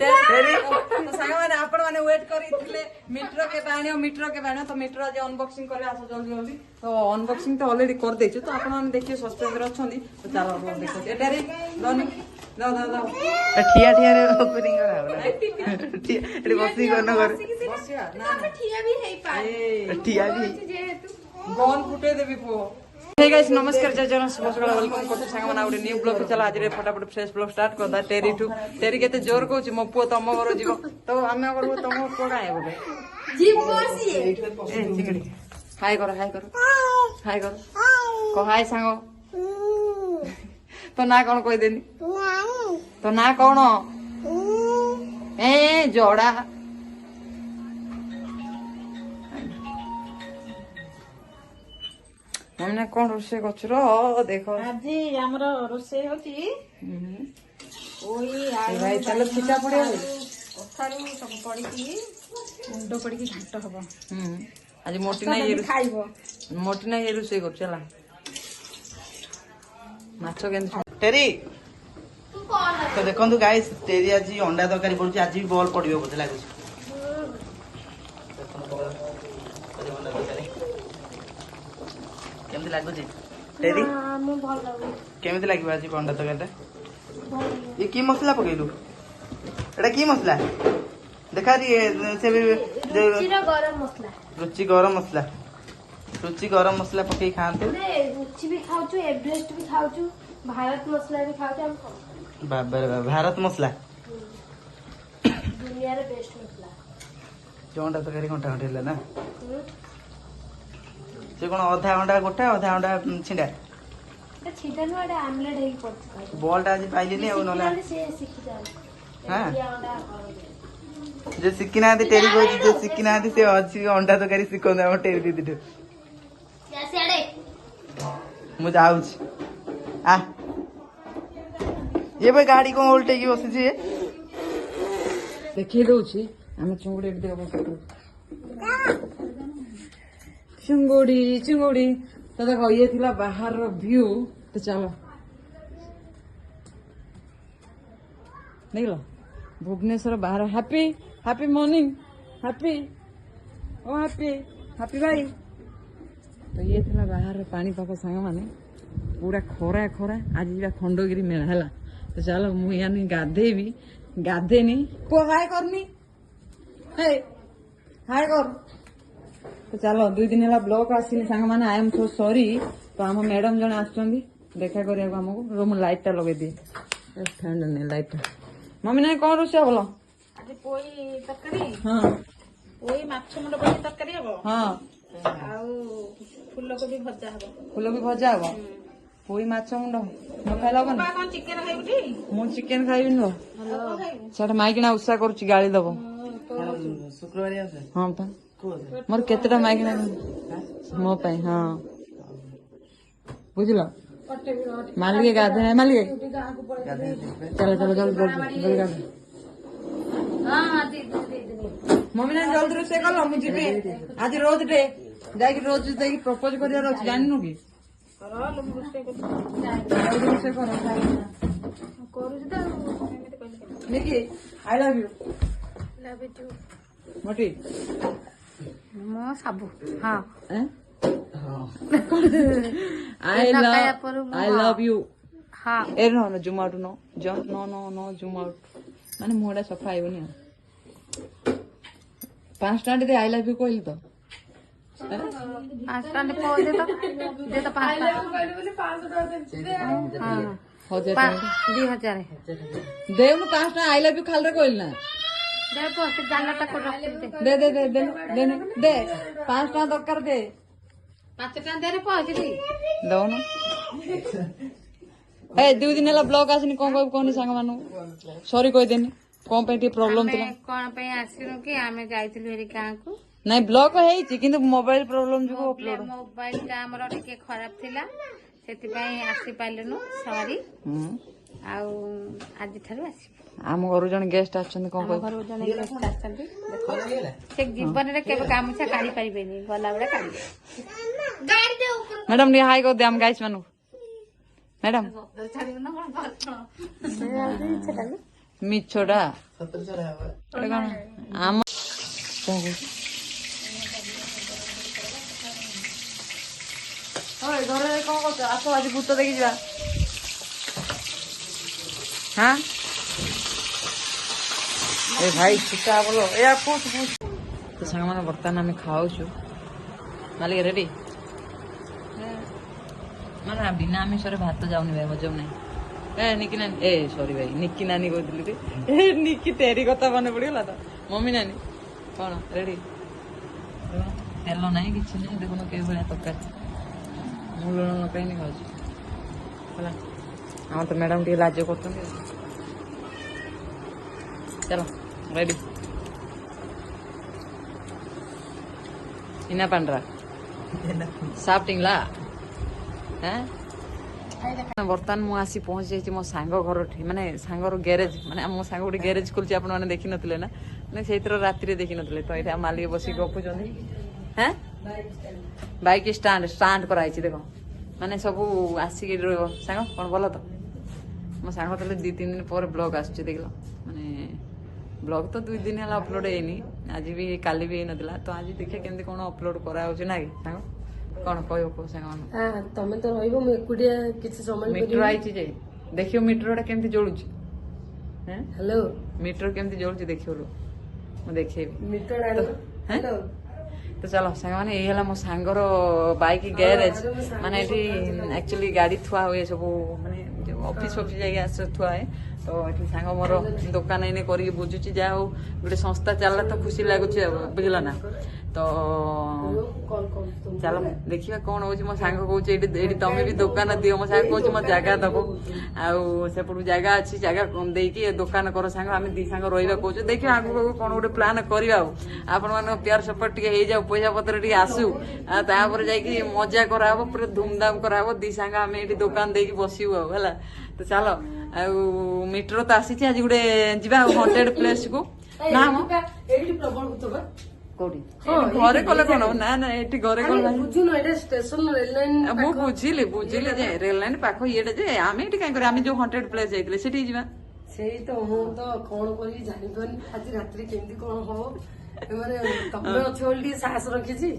मैंने आपण मैंने वेट करी मीटर के आने तो मीटर आज अनबॉक्सिंग करे आस जल्दी जल्दी तो अनबॉक्सिंग तो ऑलरेडी कर देछु तो आपण मैंने देखिए सस्पेंस रे अछंदी तो चलो देखो एटा रे दनी दाओ ठिया ठिया रे ओपनिंग करा होला ठिया एटी बसी करना कर बसिया ना ठिया भी है पाए ठिया भी बॉल फुटे देबी पो हे गाइस नमस्कार जय जगन्नाथ शुभ सकाळ वेलकम करते सांग माना उडे न्यू ब्लॉग चला आज रे फटाफट फ्रेश ब्लॉग स्टार्ट कर दा टेरी टू टेरी केते जोर कहूची मो पुओ तम घर जीव तो आमे करबो तम पुओ काहे बोले जीव बसी ए चिकड़ी हाय करो को हाय सांगो तो ना कोन कहि देनी तो ना कोन ए जोड़ा मम्मी कौन रोषे कर देख आज हमर रोसे होची ओई भाई चलो छिटा पड़े कथारू सब पड़ी की मुंडो पड़ी की घाट हबो आज मोटी ना ये खाइबो मोटी ना ये रोषे कर चला माछो केन टेरी तो देखंतु गाइस टेरी आज अंडा तरकारी पडुची आज भी बॉल पडियो बोते लागुची केमति लागुची टेरी मु भल लागो केमति लागिबा आज अंडा तरकारीटा ये की मसला पकेलु एटा की मसला देखा री से रुचिर गरम मसला रुचि गरम मसला पकई खाते रुचि भी खाउछु एवरेस्ट भी खाउछु भारत मसला भी खाउछु हम बाबा रे बाबा भारत मसला दुनिया रे बेस्ट मसला जो अंडा तरकारी घंटा घंटे ना से कोन आधा अंडा गोटा आधा अंडा छिंडा छिटा नु एटा आमलेट हेई पड़छ बॉलटा आज पाइली नहीं नला से सिखि जाए हां जे सिक्किना दे टेरी को जे सिक्किना दे से अछि अंडा तरकारी सिकोन हम टेरी दीदी सेडे मु जाउछ आ ये भाई गाड़ी को उल्टे की बसी छी देखिए दउची हम चुंगड़ी देबो चुंगड़ी तो देखो ये थिला बाहर रो व्यू तो चलो देखलो भुवनेश्वर बाहर हैप्पी मॉर्निंग हैप्पी भाई तो ये थिला बाहर पानी पाक सांग माने पूरा खरा आज जा खंडगिरी मेला है तो चलो मु यानी गाधेनी को हाय करनी हाय कर तो चलो 2 दिन है ब्लॉक आसनी सांग माने आई एम सो सॉरी तो आम मैडम जन आसुचंदी देखा करिया हमको रूम लाइट टा लगे दिए ठंड ने लाइट मम्मी ने कौन रोषे बोलो आज पोई तरकारी हां पोई माछ मुंड पड़ी तरकारी हबो हां आउ फूलकोबी भजा हबो फूलकोबी भजा हबो पोई माछ मुंड न खाइला बन बा कोन चिकन खाइबुटी मु चिकन खाइबि न सेठ माइकिना उत्साह करूची गाली दबो शुक्रवार आसे हां पा मोर केतेटा माइकिना मो पाई हां बुझलो मालिके गाधे है मालिके चलो जल्दी गाधे हां दे मम्मी ने जल्दी रोषे कल मु जीबी आज रोज डे जाई रोज देई प्रपोज करिया रोज जाननु की करो लम रोषे जल्दी रोषे करो करू त एमिते कहले निकी आई लव यू टू मोटी मो साबु हां I love you हां ए no zoom out no zoom out माने मोडा सफा आइबनी 5 दे आई लव यू कहली तो 5 दे तो 5 हां हो जाए 2000 देव नु 5 आई लव यू खाल रे कहली ना दे पोस्ट जानटा को रख दे 5 दरकार दे 5 दे रे पहुंच दी दो ना ए 2 दिन है ब्लॉग आसनी कौन सांग मानु सॉरी कह देनी कौन पे प्रॉब्लम थिला कोन पे आसिनु कि आमे जाइतिलु हेरी गां को नहीं ब्लॉक है किंतु मोबाइल प्रॉब्लम जो अपलोड मोबाइल टा हमर टिके खराब थिला सेति पई आसी पाइलनु सॉरी आउ आज ठारू आसी आम घर जन गेस्ट आछन कोन घर जने गेस्ट आछन देखो से जीवन रे केबे गामछा काढी परिबेनी गला बडा काढी गाड़ी दे ऊपर मैडम ने हाय को दे हम गाइस मानु मैडम ମିଛଟା ସତରେ ଛଡା ହବ ଏଟା କଣ ଆମ କଣ କହୁଛୁ ହଁ ଘରେ କଣ କରୁଛ ଆସ ଆଜି ଭୂତ ଦେଖି ଯିବା ହଁ ଏ ଭାଇ ଛୁଟା ବୋଲ ଏ ତ ସାଙ୍ଗମାନେ ବର୍ତ୍ତମାନ ଆମେ ଖାଉଛୁ ମାଲିକ ରେଡି ମାନେ ବିନା ଆମିଷରେ ଭାତ ଯାଉନି ଭାଇ ହଜମ ନାହିଁ ଏ ନିକି ନାନୀ ଏ ସରି ଭାଇ ନିକି ନାନୀ କହୁଥିଲି ରେ ଏ ନିକି ତେରି କଥା ମନେ ପଡିଗଲା ତ ମମି ନାନୀ କଣ ରେଡି ତେଲ ନାହିଁ କିଛି ନାହିଁ ଦେଖୁନ କେଉଁ ଭଳିଆ ତରକାରୀ ମୁଁ ଲୁଣ ନ ଖାଇନି ଖାଉଛି ହେଲା ଆମର ତ ମ୍ୟାଡାମ ଟିକେ ଲାଜ କରୁଛନ୍ତି ଚାଲ ରେଡି ଇନା ପାଣ୍ଡରା ସାଫ୍ଟିଙ୍ଗଲା ବର୍ତ୍ତମାନ ମୁଁ ଆସି ପହଞ୍ଚି ଯାଇଛି ମୋ ସାଙ୍ଗ ଘରଠି ମାନେ ସାଙ୍ଗର ଗ୍ୟାରେଜ ମାନେ ମୋ ସାଙ୍ଗ ଗୋଟେ ଗ୍ୟାରେଜ ଖୋଲିଛି ଆପଣମାନେ ଦେଖିନଥିଲେ ନା ମାନେ ସେଇଥିର ରାତିରେ ଦେଖିନଥିଲେ ତ ଏଇଟା ମାଲିକ ବସିକି ଗପୁଛନ୍ତି ହଁ ବାଇକ୍ ଷ୍ଟାଣ୍ଡ କରାହେଇଛି ଦେଖ ମାନେ ସବୁ ଆସିକି ରହିବ ସାଙ୍ଗ କଣ ଭଲ ତ ମୋ ସାଙ୍ଗ ତାହେଲେ 2-3 ଦିନ ପରେ ବ୍ଲଗ ଆସୁଛି ଦେଖିଲ ମାନେ ବ୍ଲଗ ତ 2 ଦିନ ହେଲା ଅପଲୋଡ ହେଇନି ଆଜି ବି କାଲି ବି ହେଇନଥିଲା ତ ଆଜି ଦେଖିବା କେମିତି କଣ ଅପଲୋଡ କରାହଉଛି ନା କି ସାଙ୍ଗ କଣ କହିବ କୋଉ ସାଙ୍ଗମାନଙ୍କୁ ତମେ ତ ରହିବ ମୁଁ ଏକୁଟିଆ କିଛି ସମୟ ମିଟର ଆଇଛି ଯେ ଦେଖିବ ମିଟରଟା କେମିତି ଜଳୁଛି ହ୍ୟାଲୋ ମିଟର କେମିତି ଜଳୁଛି ଦେଖିବ ମୁଁ ଦେଖେଇବି ମିଟର ହ୍ୟାଲୋ ତ ଚାଲ ସାଙ୍ଗମାନେ ଏଇ ହେଲା ମୋ ସାଙ୍ଗର ବାଇକ୍ ଗ୍ୟାରେଜ ମାନେ ଏଠି ଆକ୍ଚୁଆଲି ଗାଡି ଥୁଆ ହୁଏ ସବୁ ମାନେ ଅଫିସ ଯାଇକି ଆସ ଥୁଆ ହୁଏ ତ ଏଠି ସାଙ୍ଗ ମୋର ଦୋକାନ ଏଇନେ କରିକି ବୁଝୁଛି ଯାହା ହଉ ଗୋଟେ ସଂସ୍ଥା ଚାଲିଲା ତ ଖୁସି ଲାଗୁଛି ଆଉ ବୁଝିଲ ନା ତ ଚାଲ ଦେଖିବା କଣ ହଉଛି ମୋ ସାଙ୍ଗ କହୁଛି ଏଇଠି ତମେ ବି ଦୋକାନ ଦିଅ ମୋ ସାଙ୍ଗ କହୁଛି ମୋ ଜାଗା ଦବ ଆଉ ସେପଟୁ ଜାଗା ଅଛି ଜାଗା ଦେଇକି ଦୋକାନ କର ସାଙ୍ଗ ଆମେ 2 ସାଙ୍ଗ ରହିବା କହୁଛୁ ଦେଖିବା ଆଗକୁ କଣ ଗୋଟେ ପ୍ଲାନ କରିବା ଆଉ ଆପଣମାନଙ୍କ ପ୍ୟାର ସପୋର୍ଟ ଟିକେ ହେଇଯାଉ ପଇସା ପତ୍ର ଟିକେ ଆସୁ ଆଉ ତାପରେ ଯାଇକି ମଜା କରାହବ ପୁରା ଧୁମଧାମ କରାହବ 2 ସାଙ୍ଗ ଆମେ ଏଇଠି ଦୋକାନ ଦେଇକି ବସିବୁ ଆଉ ହେଲା ତ ଚାଲ ଆଉ ମିଟର ତ ଆସିଛି ଆଜି ଗୋଟେ ଯିବା ହଣ୍ଟେଡ ପ୍ଲେସ କୁ ନା ଏଇଠି ପ୍ରବଳ ଭୂତ ବା କୋଉଠି ଘରେ କଲେ କଣ ନା ନା ଏଠି ଘରେ କଣ ବୁଝୁନ ଏଇଟା ଷ୍ଟେସନ ରେଲ ଲାଇନ ମୁଁ ବୁଝିଲି ଯେ ରେଲ ଲାଇନ ପାଖ ଇଏଟା ଯେ ଆମେ ଏଠି କାଇଁ କରିବା ଆମେ ଯୋଉ ହଣ୍ଟେଡ ପ୍ଲେସ ଯାଇଥିଲେ ସେଠି ଯିବା ସେଇ ତ ମୁଁ ତ କଣ କରିବି ଜାଣିପାରୁନି ଆଜି ରାତିରେ କେମିତି କଣ ହବ ମାନେ ତମେ ଅଛ ବୋଲି ଟିକେ ସାହସ ରଖିଛି